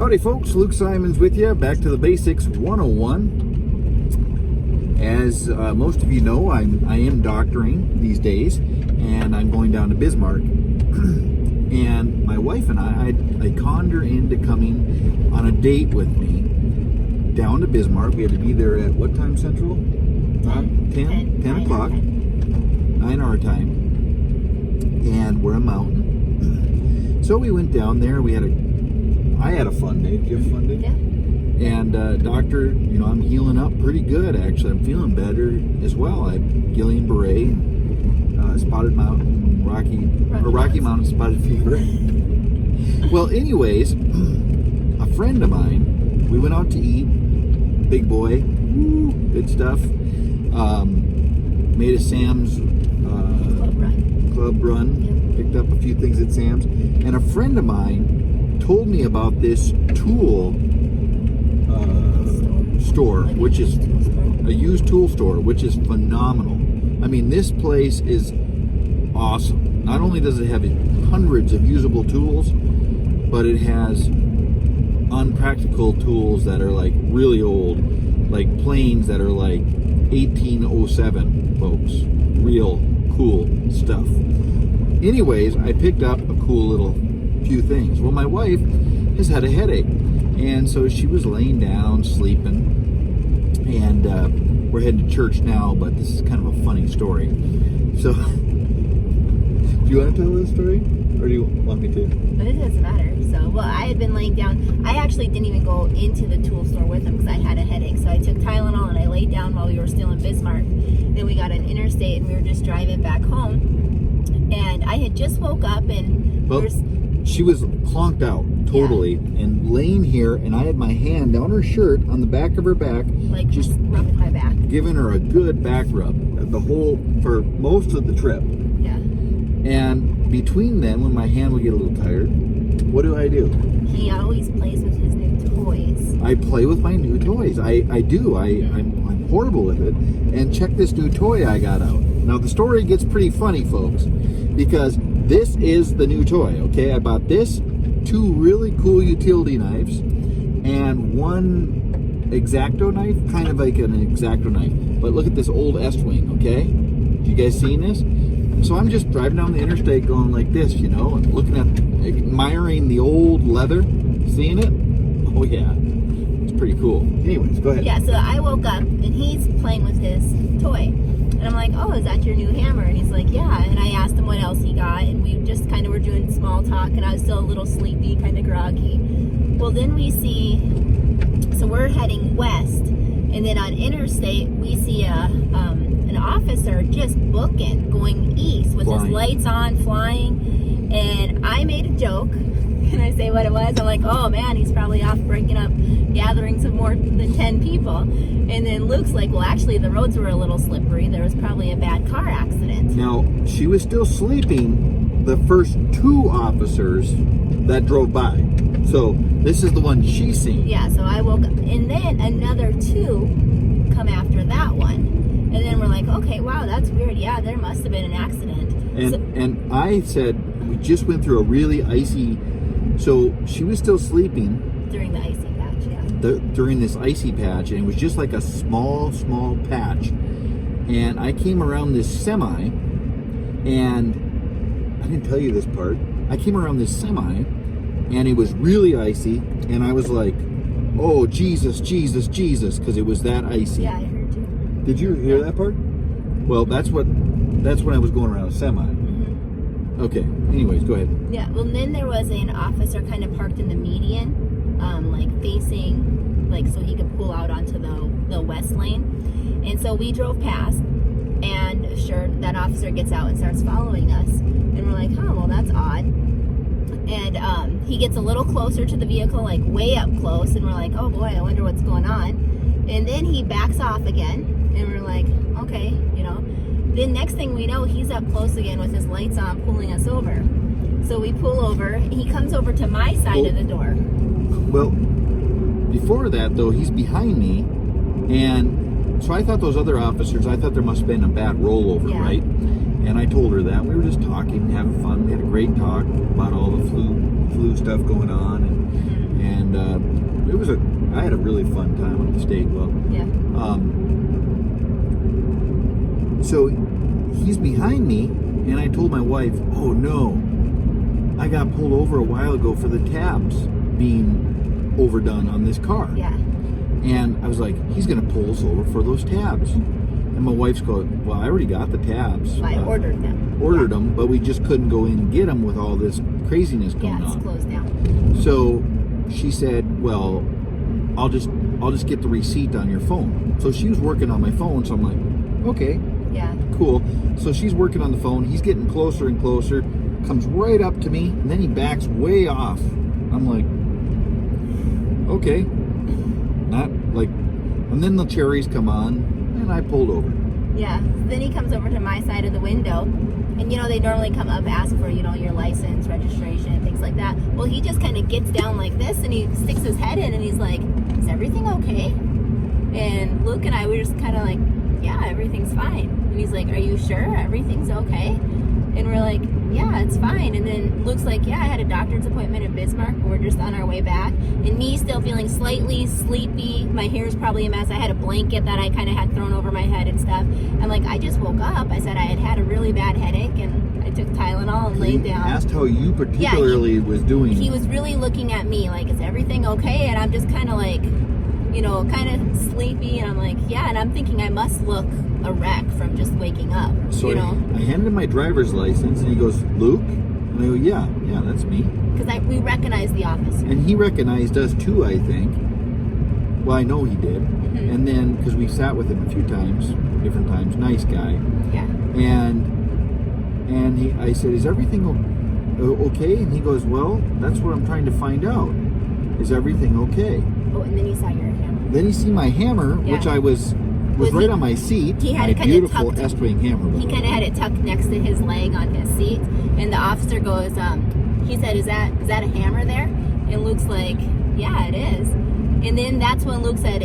Howdy folks, Luke Simons with you, back to the Basics 101. As most of you know, I am doctoring these days, and I'm going down to Bismarck. And my wife and I conned her into coming on a date with me down to Bismarck. We had to be there at what time central? 10 o'clock, 9 our time. And we're a mountain. So we went down there. I had a fun day. Did you have a fun day? Yeah. And doctor, I'm healing up pretty good, actually. I'm feeling better as well. I have Guillain-Barré, spotted mountain, Rocky Mountain spotted fever. Well, anyways, a friend of mine, we went out to eat, big boy, good stuff. Made a Sam's club run, picked up a few things at Sam's, and a friend of mine told me about this tool store, which is a used tool store, which is phenomenal. I mean, this place is awesome. Not only does it have hundreds of usable tools, but it has unpractical tools that are like really old, like planes that are like 1807, folks. Real cool stuff. Anyways, I picked up a cool little few things. Well, my wife has had a headache, and so she was laying down sleeping, and we're heading to church now, but this is kind of a funny story. So do you want to tell this story, or do you want me to? It doesn't matter. So, well, I had been laying down. I actually didn't even go into the tool store with him because I had a headache. So I took Tylenol and I laid down while we were still in Bismarck. Then we got an interstate and we were just driving back home. And I had just woke up and she was clonked out totally, and laying here, and I had my hand down her shirt on the back of her back, like just rubbing my back, giving her a good back rub for most of the trip. Yeah. And between then, when my hand would get a little tired, what do? He always plays with his new toys. I play with my new toys. I do. I'm horrible with it. And check this new toy I got out. Now the story gets pretty funny, folks, because this is the new toy. Okay, I bought this, 2 really cool utility knives, and 1 X-Acto knife, kind of like an X-Acto knife. But look at this old Estwing. Okay, you guys seen this? So I'm just driving down the interstate going like this, and looking at, admiring the old leather. Seeing it? Oh yeah, it's pretty cool. Anyways, go ahead. Yeah, so I woke up and he's playing with his toy. And I'm like, oh, is that your new hammer? And he's like, yeah. And I asked him what else he got, and we just kind of were doing small talk, and I was still a little sleepy, kind of groggy. Well, then we see, so we're heading west, and then on interstate, we see an officer just booking, going east with his lights on, flying. And I made a joke. Can I say what it was? I'm like, oh man, he's probably off breaking up gatherings of more than 10 people. And then Luke's like, well, actually the roads were a little slippery. There was probably a bad car accident. Now, she was still sleeping the first 2 officers that drove by. So this is the one she's seen. Yeah, so I woke up, and then another 2 come after that one. And then we're like, okay, wow, that's weird. Yeah, there must have been an accident. And I said, we just went through a really icy, so she was still sleeping. During the icy patch, yeah. During this icy patch, and it was just like a small patch. And I came around this semi, and I didn't tell you this part. I came around this semi, and it was really icy, and I was like, oh, Jesus, because it was that icy. Yeah, I heard you. Did you hear that part? Well, that's when I was going around a semi. Mm-hmm. Okay, anyways, go ahead. Yeah, well, then there was an officer kind of parked in the median, facing, so he could pull out onto the west lane. And so we drove past, and sure, that officer gets out and starts following us. And we're like, oh, well, that's odd. And he gets a little closer to the vehicle, like way up close, and we're like, oh boy, I wonder what's going on. And then he backs off again, and we're like, okay, Then next thing we know, he's up close again with his lights on, pulling us over. So we pull over, and he comes over to my side of the door. Well, before that, though, he's behind me, and so I thought those other officers, I thought there must have been a bad rollover, right? And I told her that. We were just talking, having fun. We had a great talk about all the flu stuff going on, and and I had a really fun time at the steak. Well, Yeah. So he's behind me, and I told my wife, "Oh no, I got pulled over a while ago for the tabs being overdone on this car." Yeah. And I was like, "He's going to pull us over for those tabs." And my wife's going, "Well, I already got the tabs. I ordered them. Ordered them, but we just couldn't go in and get them with all this craziness going Yeah, it's on." closed down. So she said, "Well, I'll just get the receipt on your phone." So she was working on my phone, so I'm like, "Okay, Yeah. cool." So she's working on the phone. He's getting closer and closer. Comes right up to me, and then he backs way off. I'm like, "Okay." Not like, and then the cherries come on, and I pulled over. Yeah. Then he comes over to my side of the window, and they normally come up, ask for your license, registration, things like that. Well, he just kind of gets down like this, and he sticks his head in, and he's like, "Is everything okay?" And Luke and I were just kind of like, "Yeah, everything's fine." And he's like, "Are you sure everything's okay?" And we're like, "Yeah, it's fine." And then Luke's like, "Yeah, I had a doctor's appointment in Bismarck. We're just on our way back." And me still feeling slightly sleepy. My hair's probably a mess. I had a blanket that I kind of had thrown over my head and stuff. I'm like, I just woke up. I said I had a really bad headache, and I took Tylenol and laid down. He asked how you particularly was doing. He was really looking at me like, "Is everything okay?" And I'm just kind of like, kind of sleepy. And I'm like, "Yeah." And I'm thinking I must look a wreck from just waking up. So I handed him my driver's license, and he goes, "Luke?" And I go, "Yeah, we me." Because we recognize the officer. And he recognized us too, I think. Well, I know he did. Mm-hmm. And then, because we sat with him a few times, different times, nice guy. Yeah. And I said, "Is everything okay?" And he goes, "Well, that's what I'm trying to find out. Is everything okay?" Oh, and then you saw your hammer. Then he see my hammer, Yeah. which I was right on my seat. He had my it kinda beautiful tucked. S-wing hammer. He kind of had it tucked next to his leg on his seat, and the officer goes, he said, "Is that a hammer there?" And Luke's like, "Yeah, it is." And then that's when Luke said,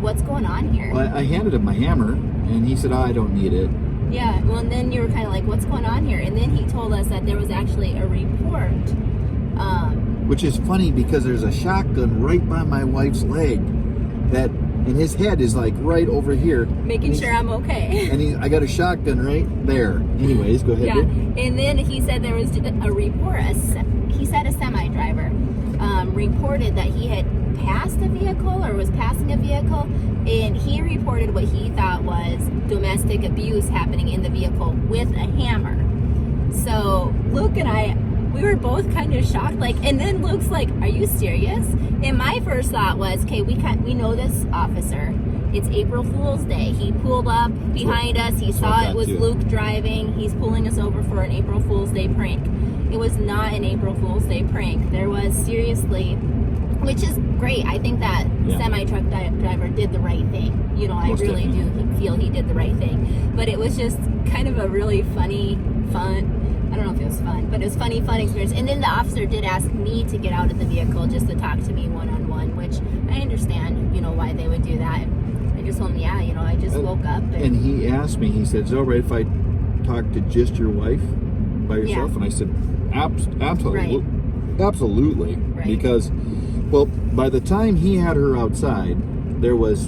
"What's going on here?" Well, I handed him my hammer, and he said, "I don't need it." Yeah, well, and then you were kind of like, "What's going on here?" And then he told us that there was actually a report. Which is funny because there's a shotgun right by my wife's leg, and his head is like right over here. Making sure I'm okay. And I got a shotgun right there. Anyways, go ahead. Yeah, Dude. and then he said there was a report. He said a semi driver reported that he had passed a vehicle or was passing a vehicle, and he reported what he thought was domestic abuse happening in the vehicle with a hammer. So Luke and I, we were both kind of shocked. And then Luke's like, "Are you serious?" And my first thought was, okay, we know this officer. It's April Fool's Day. He pulled up behind us. He saw it was Luke driving. He's pulling us over for an April Fool's Day prank. It was not an April Fool's Day prank. There was seriously, which is great. I think that semi-truck driver did the right thing. I Most really definitely. do feel he did the right thing. But it was just kind of a really fun, I don't know if it was fun, but it was fun experience. And then the officer did ask me to get out of the vehicle just to talk to me one-on-one, which I understand, why they would do that. I just told him, I just woke up. And he asked me, he said, "Is it all right if I talk to just your wife by yourself?" Yeah. And I said, absolutely. Right. Absolutely. Right. Because, well, by the time he had her outside, there was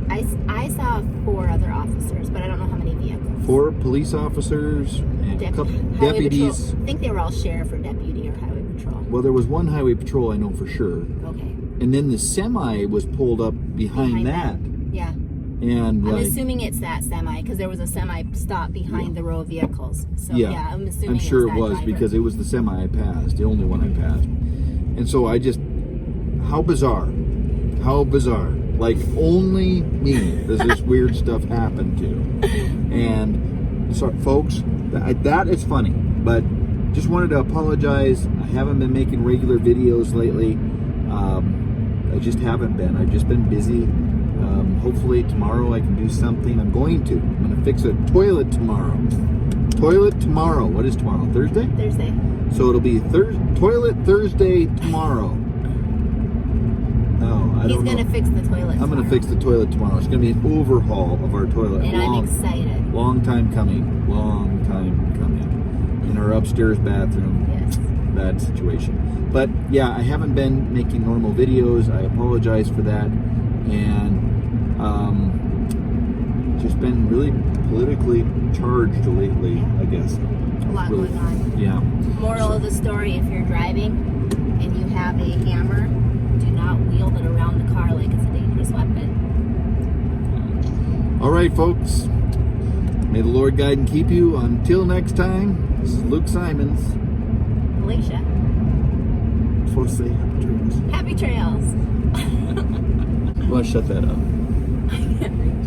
I saw 4 other officers, but I don't know how many vehicles. 4 police officers and a couple Highway deputies. Patrol. I think they were all sheriff or deputy or highway patrol. Well, there was one highway patrol, I know for sure. Okay. And then the semi was pulled up behind that. Yeah. And I'm assuming it's that semi because there was a semi stop behind the row of vehicles. So I'm assuming I'm sure it it was driver. because it was the semi I passed, the only one I passed. And so how bizarre. Like only me does this weird stuff happen to. And so folks, that is funny, but just wanted to apologize. I haven't been making regular videos lately. I just haven't been. I've just been busy. Hopefully tomorrow I can do something. I'm going to fix a toilet tomorrow. What is tomorrow? Thursday? Thursday. So it'll be Toilet Thursday tomorrow. No, I don't know. He's gonna fix the toilet. I'm going to fix the toilet tomorrow. It's going to be an overhaul of our toilet. And I'm excited. Long time coming. In our upstairs bathroom. Yes. that situation. But yeah, I haven't been making normal videos. I apologize for that, and just been really politically charged lately, I guess. A lot Really. going on. Yeah. Moral of the story, if you're driving and you have a hammer, do not wield it around the car like it's a dangerous weapon. All right, folks. May the Lord guide and keep you. Until next time, this is Luke Simons. Alicia, I'm supposed to say happy trails. happy trails. I want to shut that up. I can't reach.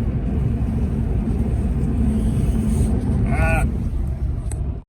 Ah.